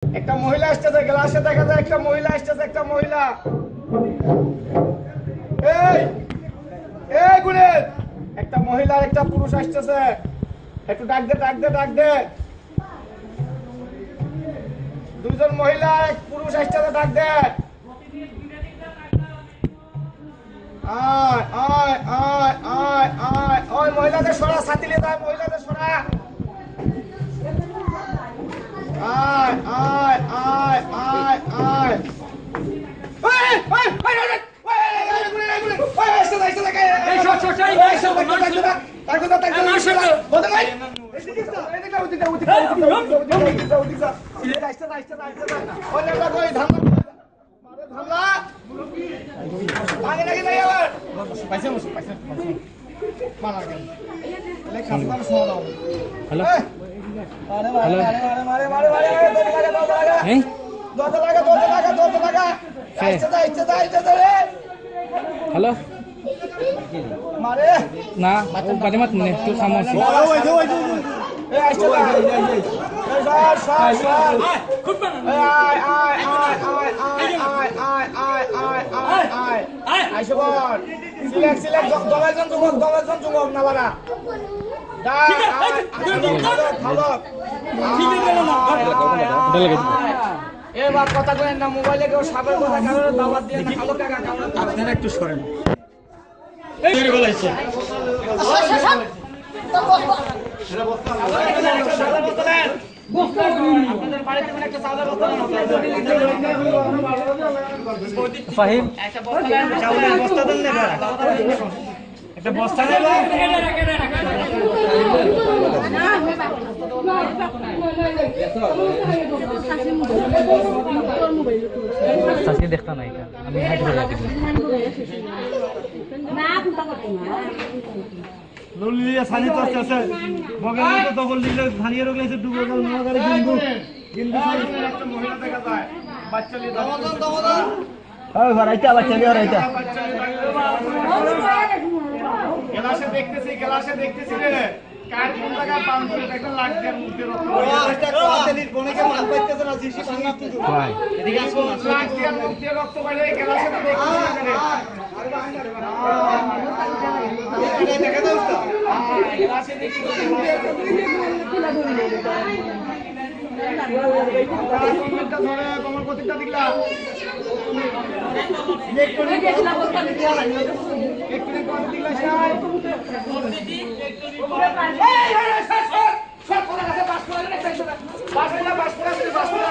একটা মহিলা আসতেছে, গ্লাসে দেখা যায় একটা মহিলা আসতেছে, একটা মহিলা। এই এই গুণের একটা মহিলা একটা পুরুষ আসতেছে, একটু ডাক দে ডাক দে ডাক দে। দুজন মহিলা এক পুরুষ আসতেছে, ডাক দে। আয় আয় আয় আয় আয় ওই মহিলাদের সরা, ছাতি নিয়ে যায়, মহিলাদের সরা। আয় আয় আয় আয় আয় হ্যালো হ্যালো না বাজে মাত নেই একটু খামোশি এবার কথা বলেন না, মোবাইলে কেউ সাবের কথা কারণে দাওয়াত দিয়ে না, খালো টাকা আপনারা একটু সরেন। ফাহিম বস্তা দেন না, একটা বস্তা দেন। সাথে দেখতা না এটা আমি হাইড করে রাখি লুলিয়া সানি তো আছে বগলে তো দবল দিলে ধানিয়ে রগলেছে ডুবে গেল নগারে গিন্দু গিন্দু একটা মহিলা দেখা যায়, বাচ্চা নিয়ে ওই ঘরাইতে বাচ্চা নিয়ে রাইতা গ্লাসে দেখতেছি রে কার কোন জায়গায় পান করে একটা লাগ দেন মুখে রক্ত বনেকে মান পাইতেছ না জিসি ভাঙা তুই ভাই এদিকে আসো লাগ দিয়ে মুখ দিয়ে রক্ত বাইরে গ্লাসে দেখতেছি রে। আরে দেখা দাও তো গ্লাসে দেখতেছি ধরে তোমার প্রতিটা দিকলা একটু দেখলা বলতা দিতে হয় একটু কোন দিকলা চাই এই সর সর সর সর কোন কাছে পাস করে না, পাস করে না, পাস করে না, পাস করে না।